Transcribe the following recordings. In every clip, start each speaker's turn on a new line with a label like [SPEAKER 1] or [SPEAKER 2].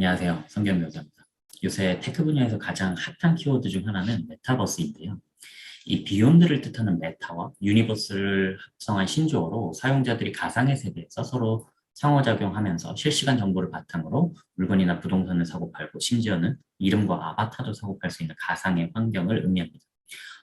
[SPEAKER 1] 안녕하세요. 성경묘사입니다. 요새 테크 분야에서 가장 핫한 키워드 중 하나는 메타버스인데요. 이 비욘드를 뜻하는 메타와 유니버스를 합성한 신조어로 사용자들이 가상의 세계에서 서로 상호작용하면서 실시간 정보를 바탕으로 물건이나 부동산을 사고팔고 심지어는 이름과 아바타도 사고팔 수 있는 가상의 환경을 의미합니다.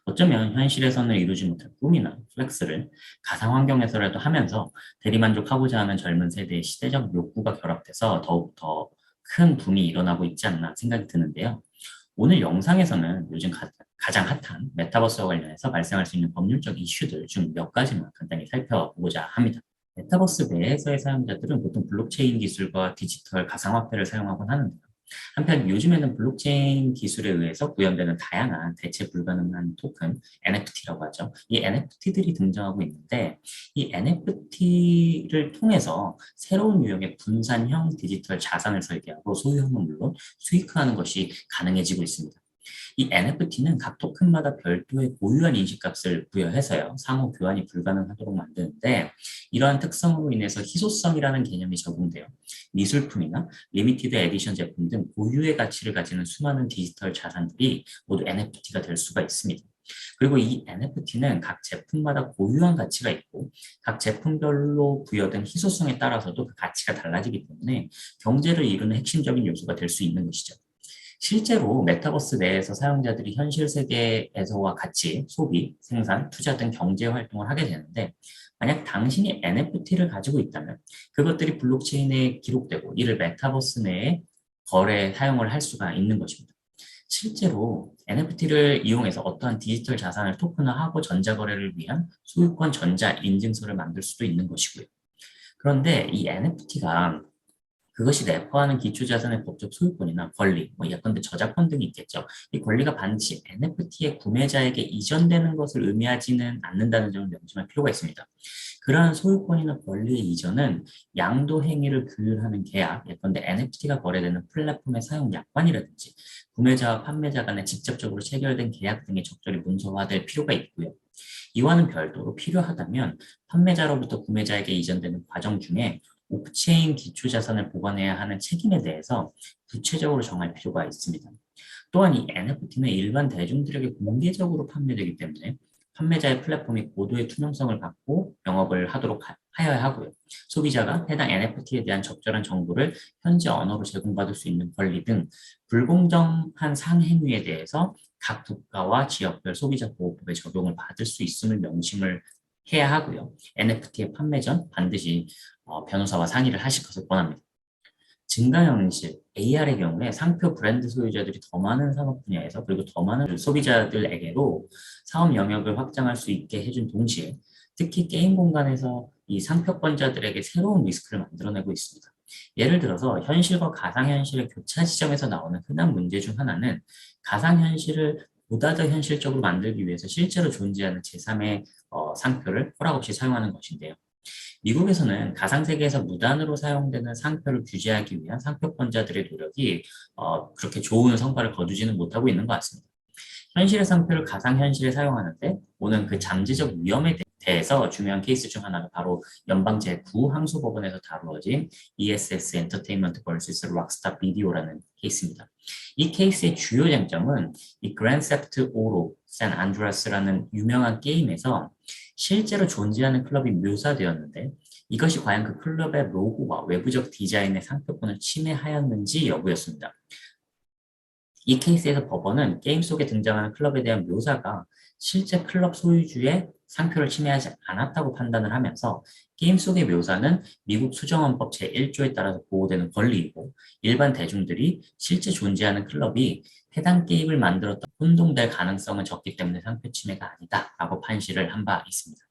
[SPEAKER 1] 어쩌면 현실에서는 이루지 못할 꿈이나 플렉스를 가상 환경에서라도 하면서 대리만족하고자 하는 젊은 세대의 시대적 욕구가 결합돼서 더욱 더 큰 붐이 일어나고 있지 않나 생각이 드는데요. 오늘 영상에서는 요즘 가장 핫한 메타버스와 관련해서 발생할 수 있는 법률적 이슈들 중 몇 가지만 간단히 살펴보고자 합니다. 메타버스 내에서의 사용자들은 보통 블록체인 기술과 디지털 가상화폐를 사용하곤 하는데요. 한편 요즘에는 블록체인 기술에 의해서 구현되는 다양한 대체 불가능한 토큰, NFT라고 하죠. 이 NFT들이 등장하고 있는데 이 NFT를 통해서 새로운 유형의 분산형 디지털 자산을 설계하고 소유형은 물론 수익화하는 것이 가능해지고 있습니다. 이 NFT는 각 토큰마다 별도의 고유한 인식값을 부여해서요, 상호 교환이 불가능하도록 만드는데, 이러한 특성으로 인해서 희소성이라는 개념이 적용되어 미술품이나 리미티드 에디션 제품 등 고유의 가치를 가지는 수많은 디지털 자산들이 모두 NFT가 될 수가 있습니다. 그리고 이 NFT는 각 제품마다 고유한 가치가 있고 각 제품별로 부여된 희소성에 따라서도 그 가치가 달라지기 때문에 경제를 이루는 핵심적인 요소가 될 수 있는 것이죠. 실제로 메타버스 내에서 사용자들이 현실 세계에서와 같이 소비, 생산, 투자 등 경제 활동을 하게 되는데, 만약 당신이 NFT를 가지고 있다면 그것들이 블록체인에 기록되고 이를 메타버스 내에 거래, 사용을 할 수가 있는 것입니다. 실제로 NFT를 이용해서 어떠한 디지털 자산을 토큰화하고 전자거래를 위한 소유권 전자 인증서를 만들 수도 있는 것이고요. 그런데 이 NFT가 그것이 내포하는 기초자산의 법적 소유권이나 권리, 예컨대 저작권 등이 있겠죠. 이 권리가 반드시 NFT의 구매자에게 이전되는 것을 의미하지는 않는다는 점을 명심할 필요가 있습니다. 그러한 소유권이나 권리의 이전은 양도 행위를 규율하는 계약, 예컨대 NFT가 거래되는 플랫폼의 사용 약관이라든지 구매자와 판매자 간에 직접적으로 체결된 계약 등이 적절히 문서화될 필요가 있고요. 이와는 별도로 필요하다면 판매자로부터 구매자에게 이전되는 과정 중에 옥체인 기초자산을 보관해야 하는 책임에 대해서 구체적으로 정할 필요가 있습니다. 또한 이 NFT는 일반 대중들에게 공개적으로 판매되기 때문에 판매자의 플랫폼이 고도의 투명성을 갖고 영업을 하도록 하여야 하고요. 소비자가 해당 NFT에 대한 적절한 정보를 현지 언어로 제공받을 수 있는 권리 등 불공정한 상행위에 대해서 각 국가와 지역별 소비자 보호법의 적용을 받을 수 있음을 명심을 해야 하고요. NFT의 판매 전 반드시 변호사와 상의를 하실 것을 권합니다. 증강현실, AR의 경우에 상표 브랜드 소유자들이 더 많은 산업 분야에서 그리고 더 많은 소비자들에게로 사업 영역을 확장할 수 있게 해준 동시에 특히 게임 공간에서 이 상표권자들에게 새로운 리스크를 만들어내고 있습니다. 예를 들어서 현실과 가상현실의 교차 지점에서 나오는 흔한 문제 중 하나는 가상현실을 보다 더 현실적으로 만들기 위해서 실제로 존재하는 제3의 상표를 허락 없이 사용하는 것인데요. 미국에서는 가상세계에서 무단으로 사용되는 상표를 규제하기 위한 상표권자들의 노력이 그렇게 좋은 성과를 거두지는 못하고 있는 것 같습니다. 현실의 상표를 가상현실에 사용하는데 오는 그 잠재적 위험에 대해서 중요한 케이스 중 하나가 바로 연방 제9항소법원에서 다루어진 ESS 엔터테인먼트 vs 락스타 비디오라는 케이스입니다. 이 케이스의 주요 쟁점은 이 그랜드 세프트 오로 샌 안드레아스라는 유명한 게임에서 실제로 존재하는 클럽이 묘사되었는데 이것이 과연 그 클럽의 로고와 외부적 디자인의 상표권을 침해하였는지 여부였습니다. 이 케이스에서 법원은 게임 속에 등장하는 클럽에 대한 묘사가 실제 클럽 소유주의 상표를 침해하지 않았다고 판단을 하면서 게임 속의 묘사는 미국 수정헌법 제1조에 따라서 보호되는 권리이고 일반 대중들이 실제 존재하는 클럽이 해당 게임을 만들었다 혼동될 가능성은 적기 때문에 상표 침해가 아니다라고 판시를 한 바 있습니다.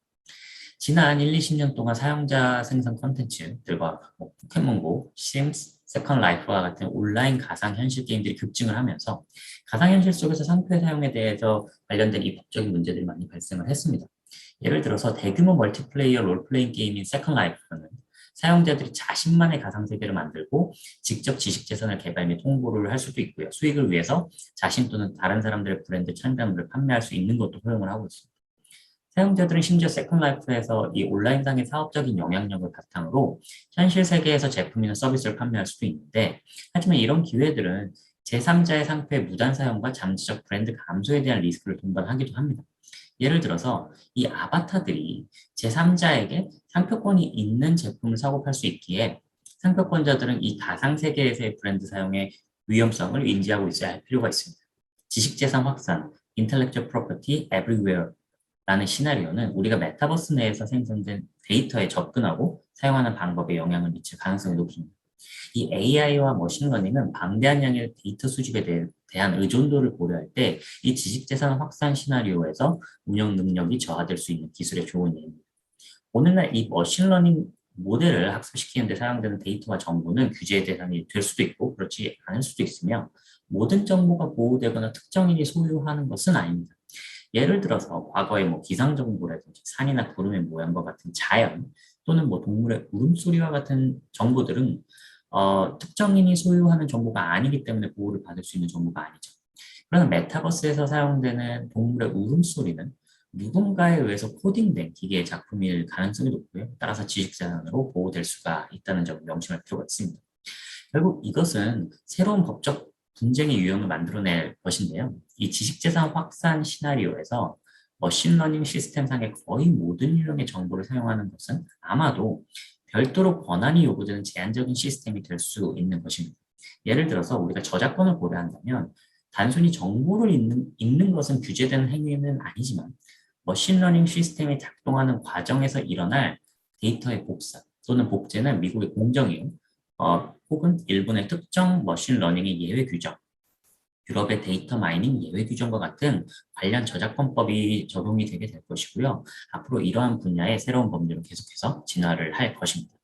[SPEAKER 1] 지난 1, 20년 동안 사용자 생성 콘텐츠들과 포켓몬고, 심스, 세컨 라이프와 같은 온라인 가상현실 게임들이 급증을 하면서 가상현실 속에서 상표의 사용에 대해서 관련된 이 법적인 문제들이 많이 발생을 했습니다. 예를 들어서 대규모 멀티플레이어 롤플레잉 게임인 세컨 라이프는 사용자들이 자신만의 가상세계를 만들고 직접 지식재산을 개발 및 홍보를 할 수도 있고요. 수익을 위해서 자신 또는 다른 사람들의 브랜드 창작물을 판매할 수 있는 것도 허용을 하고 있습니다. 사용자들은 심지어 세컨 라이프에서 이 온라인상의 사업적인 영향력을 바탕으로 현실 세계에서 제품이나 서비스를 판매할 수도 있는데, 하지만 이런 기회들은 제3자의 상표의 무단 사용과 잠재적 브랜드 감소에 대한 리스크를 동반하기도 합니다. 예를 들어서 이 아바타들이 제3자에게 상표권이 있는 제품을 사고 팔 수 있기에 상표권자들은 이 가상 세계에서의 브랜드 사용의 위험성을 인지하고 있어야 할 필요가 있습니다. 지식재산 확산, intellectual property everywhere 라는 시나리오는 우리가 메타버스 내에서 생성된 데이터에 접근하고 사용하는 방법에 영향을 미칠 가능성이 높습니다. 이 AI와 머신러닝은 방대한 양의 데이터 수집에 대한 의존도를 고려할 때 이 지식재산 확산 시나리오에서 운영 능력이 저하될 수 있는 기술의 좋은 예입니다. 오늘날 이 머신러닝 모델을 학습시키는 데 사용되는 데이터와 정보는 규제의 대상이 될 수도 있고 그렇지 않을 수도 있으며, 모든 정보가 보호되거나 특정인이 소유하는 것은 아닙니다. 예를 들어서 과거의 기상 정보라든지 산이나 구름의 모양과 같은 자연, 또는 동물의 울음소리와 같은 정보들은 특정인이 소유하는 정보가 아니기 때문에 보호를 받을 수 있는 정보가 아니죠. 그러나 메타버스에서 사용되는 동물의 울음소리는 누군가에 의해서 코딩된 기계의 작품일 가능성이 높고요. 따라서 지식재산으로 보호될 수가 있다는 점을 명심할 필요가 있습니다. 결국 이것은 새로운 법적 분쟁의 유형을 만들어낼 것인데요. 이 지식재산 확산 시나리오에서 머신러닝 시스템상의 거의 모든 유형의 정보를 사용하는 것은 아마도 별도로 권한이 요구되는 제한적인 시스템이 될 수 있는 것입니다. 예를 들어서 우리가 저작권을 고려한다면 단순히 정보를 읽는 것은 규제되는 행위는 아니지만, 머신러닝 시스템이 작동하는 과정에서 일어날 데이터의 복사 또는 복제는 미국의 공정이요, 혹은 일본의 특정 머신러닝의 예외 규정, 유럽의 데이터 마이닝 예외 규정과 같은 관련 저작권법이 적용이 되게 될 것이고요. 앞으로 이러한 분야의 새로운 법률은 계속해서 진화를 할 것입니다.